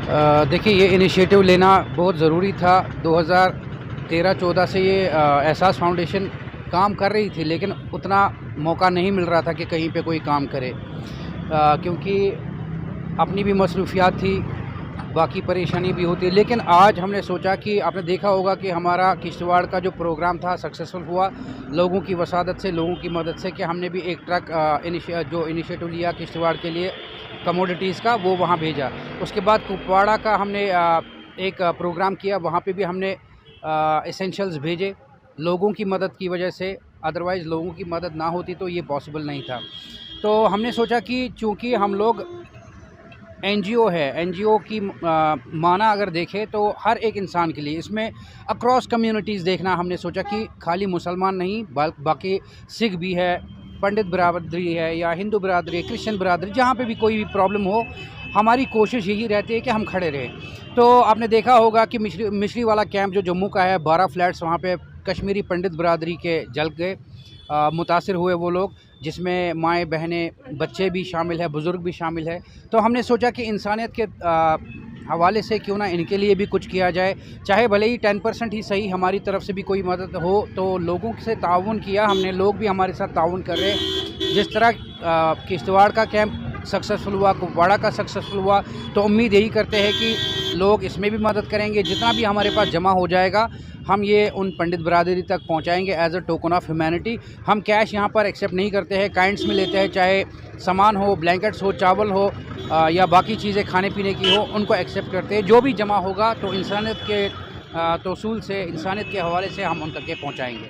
देखिए, ये इनिशिएटिव लेना बहुत ज़रूरी था। 2013-14 से ये एहसास फाउंडेशन काम कर रही थी, लेकिन उतना मौका नहीं मिल रहा था कि कहीं पे कोई काम करे, क्योंकि अपनी भी मसरूफियात थी, बाकी परेशानी भी होती है। लेकिन आज हमने सोचा कि आपने देखा होगा कि हमारा किश्तवाड़ का जो प्रोग्राम था सक्सेसफुल हुआ, लोगों की वसादत से, लोगों की मदद से, कि हमने भी एक ट्रक जो इनिशिएटिव लिया किश्तवाड़ के लिए कमोडिटीज़ का, वो वहाँ भेजा। उसके बाद कुपवाड़ा का हमने एक प्रोग्राम किया, वहाँ पे भी हमने एसेंशियल्स भेजे लोगों की मदद की वजह से। अदरवाइज़ लोगों की मदद ना होती तो ये पॉसिबल नहीं था। तो हमने सोचा कि चूँकि हम लोग एनजीओ है, एनजीओ की माना अगर देखें तो हर एक इंसान के लिए, इसमें अक्रॉस कम्युनिटीज़ देखना हमने सोचा कि खाली मुसलमान नहीं, बाकी सिख भी है, पंडित बिरादरी है, या हिंदू बिरादरी है, क्रिश्चियन बिरादरी, जहाँ पे भी कोई भी प्रॉब्लम हो, हमारी कोशिश यही रहती है कि हम खड़े रहें। तो आपने देखा होगा कि मिश्री वाला कैंप जो जम्मू का है, 12 फ्लैट्स वहाँ पे कश्मीरी पंडित बिरादरी के जल गए, मुतासिर हुए वो लोग, जिसमें माएँ बहनें बच्चे भी शामिल हैं, बुज़ुर्ग भी शामिल है। तो हमने सोचा कि इंसानियत के हवाले से क्यों ना इनके लिए भी कुछ किया जाए, चाहे भले ही 10% ही सही, हमारी तरफ से भी कोई मदद हो। तो लोगों से ताउन किया हमने, लोग भी हमारे साथ ताउन कर रहे हैं। जिस तरह किश्तवाड़ का कैंप सक्सेसफुल हुआ, कुपवाड़ा का सक्सेसफुल हुआ, तो उम्मीद यही करते हैं कि लोग इसमें भी मदद करेंगे। जितना भी हमारे पास जमा हो जाएगा, हम ये उन पंडित बिरादरी तक पहुंचाएंगे as a token of humanity. हम कैश यहाँ पर एक्सेप्ट नहीं करते हैं, काइंड्स में लेते हैं, चाहे सामान हो, ब्लैंकेट्स हो, चावल हो, या बाकी चीज़ें खाने पीने की हो, उनको एक्सेप्ट करते हैं। जो भी जमा होगा तो इंसानियत के तौसूल से, इंसानियत के हवाले से हम उन तक के पहुँचाएँगे।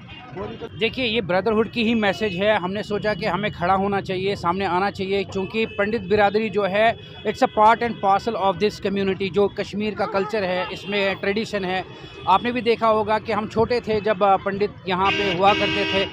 देखिए, ये ब्रदरहुड की ही मैसेज है। हमने सोचा कि हमें खड़ा होना चाहिए, सामने आना चाहिए, क्योंकि पंडित बिरादरी जो है, it's a part and parcel of this community. जो कश्मीर का कल्चर है, इसमें ट्रेडिशन है। आपने भी देखा होगा कि हम छोटे थे जब पंडित यहाँ पे हुआ करते थे,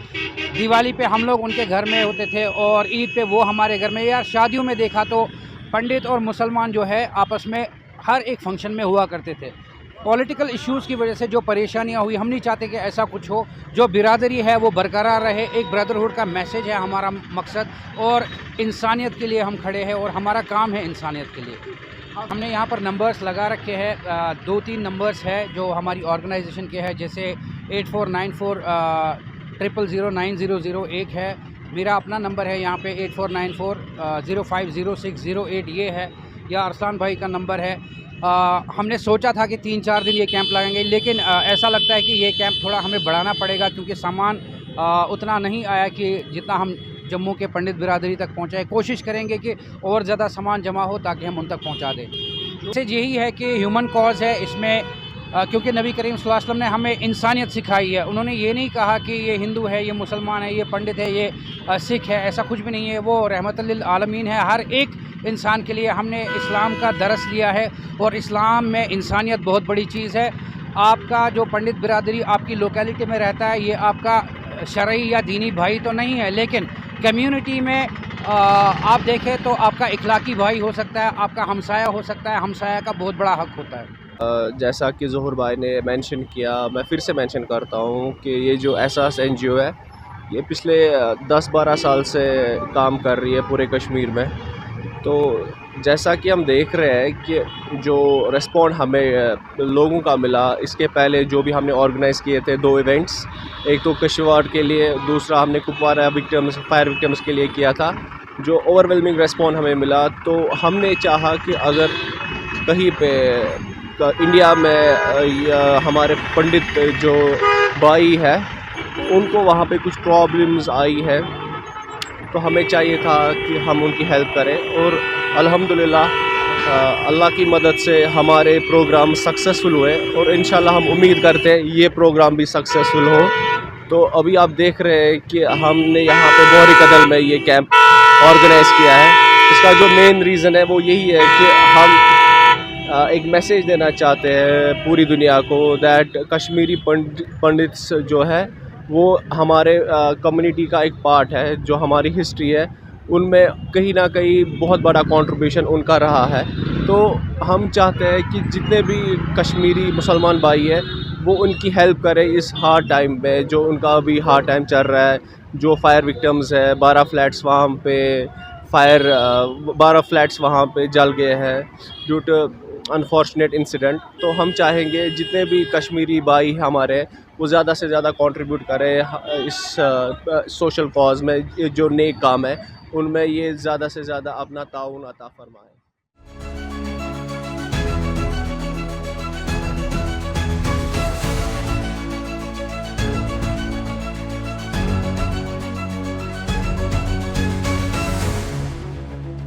दिवाली पे हम लोग उनके घर में होते थे, और ईद पे वो हमारे घर में, या शादियों में देखा तो पंडित और मुसलमान जो है आपस में हर एक फंक्शन में हुआ करते थे। पॉलिटिकल इश्यूज़ की वजह से जो परेशानियां हुई, हम नहीं चाहते कि ऐसा कुछ हो। जो बिरादरी है वो बरकरार रहे। एक ब्रदरहुड का मैसेज है हमारा मकसद, और इंसानियत के लिए हम खड़े हैं, और हमारा काम है इंसानियत के लिए। हमने यहाँ पर नंबर्स लगा रखे हैं, 2-3 नंबर्स है जो हमारी ऑर्गेनाइजेशन के हैं, जैसे 8494 0009001 एक है। मेरा अपना नंबर है यहाँ पे 8494 050608 ये है, या अरसलान भाई का नंबर है। हमने सोचा था कि 3-4 दिन ये कैंप लगाएंगे, लेकिन ऐसा लगता है कि ये कैंप थोड़ा हमें बढ़ाना पड़ेगा, क्योंकि सामान उतना नहीं आया कि जितना हम जम्मू के पंडित बिरादरी तक पहुँचाए। कोशिश करेंगे कि और ज़्यादा सामान जमा हो ताकि हम उन तक पहुँचा दें। मैसेज यही है कि ह्यूमन कॉज है इसमें, क्योंकि नबी करीम सल्लल्लाहु अलैहि वसल्लम ने हमें इंसानियत सिखाई है। उन्होंने ये नहीं कहा कि ये हिंदू है, ये मुसलमान है, ये पंडित है, ये सिख है, ऐसा कुछ भी नहीं है। वो रहमतुल लिल आलमीन है हर एक इंसान के लिए। हमने इस्लाम का दरस लिया है, और इस्लाम में इंसानियत बहुत बड़ी चीज़ है। आपका जो पंडित बिरादरी आपकी लोकेलिटी में रहता है, ये आपका शरई या दीनी भाई तो नहीं है, लेकिन कम्युनिटी में आप देखें तो आपका इखलाकी भाई हो सकता है, आपका हमसाया हो सकता है। हमसाया का बहुत बड़ा हक़ होता है। जैसा कि ज़ोहर भाई ने मेंशन किया, मैं फिर से मेंशन करता हूँ कि ये जो एहसास एनजीओ है, ये पिछले 10-12 साल से काम कर रही है पूरे कश्मीर में। तो जैसा कि हम देख रहे हैं कि जो रिस्पॉन्ड हमें लोगों का मिला, इसके पहले जो भी हमने ऑर्गेनाइज़ किए थे 2 इवेंट्स, एक तो किश्तवाड़ के लिए, दूसरा हमने कुपवाड़ा विक्टिम्स, फायर विक्टिम्स के लिए किया था, जो ओवरवेलमिंग रिस्पॉन्ड हमें मिला। तो हमने चाहा कि अगर कहीं पे इंडिया में या हमारे पंडित जो भाई है, उनको वहाँ पे कुछ प्रॉब्लम्स आई है, तो हमें चाहिए था कि हम उनकी हेल्प करें। और अल्हम्दुलिल्लाह अल्लाह की मदद से हमारे प्रोग्राम सक्सेसफुल हुए, और इंशाल्लाह हम उम्मीद करते हैं ये प्रोग्राम भी सक्सेसफुल हो। तो अभी आप देख रहे हैं कि हमने यहाँ पे बोहरी कदल में ये कैंप ऑर्गेनाइज़ किया है। इसका जो मेन रीज़न है वो यही है कि हम एक मैसेज देना चाहते हैं पूरी दुनिया को, दैट कश्मीरी पंडित्स जो है वो हमारे कम्युनिटी का एक पार्ट है, जो हमारी हिस्ट्री है, उनमें कहीं ना कहीं बहुत बड़ा कंट्रीब्यूशन उनका रहा है। तो हम चाहते हैं कि जितने भी कश्मीरी मुसलमान भाई हैं, वो उनकी हेल्प करें इस हार्ड टाइम में, जो उनका अभी हार्ड टाइम चल रहा है। जो फायर विक्टिम्स है, 12 फ्लैट्स वहाँ पे 12 फ्लैट्स वहाँ पे जल गए हैं ड्यू टू अनफॉर्चुनेट इंसिडेंट। तो हम चाहेंगे जितने भी कश्मीरी भाई हमारे वो ज़्यादा से ज़्यादा कंट्रीब्यूट करें इस सोशल कॉज में, ये जो नेक काम है उनमें ये ज़्यादा से ज़्यादा अपना ताउन अता फरमाएं।